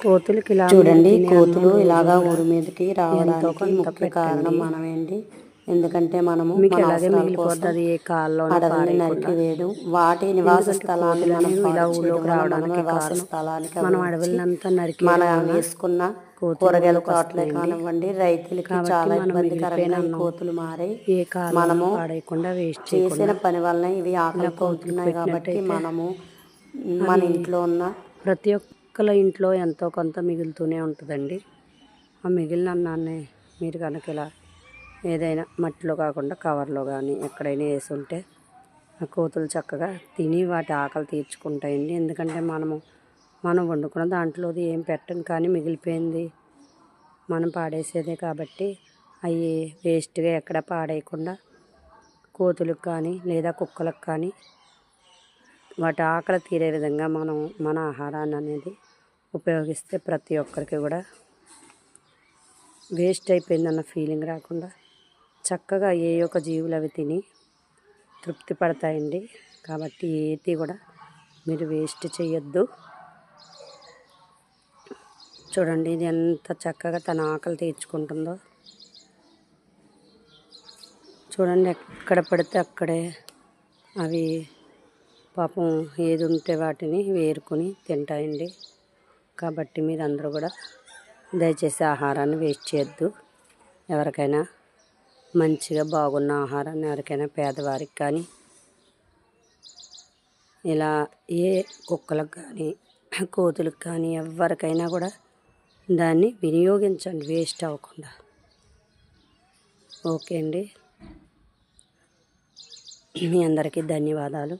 కోతులకి ఇలా చూడండి, కోతులు ఇలాగా ఊరి మీదకి రావడానికి ముఖ్య కారణం మనమేంటి, ఎందుకంటే మనము మన అవసరాల కోసం అడవుల్ని నరికివేయడం, వాటి నివాస స్థలాన్ని మనం పాడు చేయడం వల్ల మన నివాస స్థలానికి మనం వేసుకున్న కూరగాయల తోటలే కానివ్వండి, రైతులకి చాలా ఇబ్బందికరంగా ఈ కోతులు మారాయి. మనము చేసిన పని వలన ఇవి ఆకలితో ఉంటున్నాయి కాబట్టి మనము మన ఇంట్లో ఉన్న ప్రతి ఒక్కళ్ళ ఇంట్లో ఎంతో కొంత మిగులుతూనే ఉంటుందండి. ఆ మిగిలిన అన్నాన్ని మీరు కనుక ఇలా ఏదైనా మట్టిలో కాకుండా కవర్లో కానీ ఎక్కడైనా వేసి ఉంటే ఆ కోతులు చక్కగా తిని వాటి ఆకలి తీర్చుకుంటాయండి. ఎందుకంటే మనం వండుకున్న దాంట్లోది ఏం పెట్టం, కానీ మిగిలిపోయింది మనం పాడేసేదే కాబట్టి అవి వేస్ట్గా ఎక్కడ పాడేయకుండా కోతులకు కానీ లేదా కుక్కలకు కానీ వాటి ఆకలి తీరే విధంగా మనం మన ఆహారాన్ని అనేది ఉపయోగిస్తే ప్రతి ఒక్కరికి కూడా వేస్ట్ అయిపోయిందన్న ఫీలింగ్ రాకుండా చక్కగా ఏ ఒక జీవులు అవి తిని తృప్తి పడతాయండి. కాబట్టి ఏది కూడా మీరు వేస్ట్ చేయొద్దు. చూడండి, ఇది ఎంత చక్కగా తన ఆకలి తీర్చుకుంటుందో. చూడండి, ఎక్కడ పడితే అక్కడే అవి పాపం ఏది ఉంటే వాటిని వేరుకొని తింటాయండి. కాబట్టి మీరందరూ కూడా దయచేసి ఆహారాన్ని వేస్ట్ చేయొద్దు. ఎవరికైనా మంచిగా బాగున్న ఆహారాన్ని ఎవరికైనా పేదవారికి కానీ ఇలా ఏ కుక్కలకు కానీ కోతులకు కానీ ఎవరికైనా కూడా దాన్ని వినియోగించండి వేస్ట్ అవ్వకుండా. ఓకే అండి, మీ అందరికీ ధన్యవాదాలు.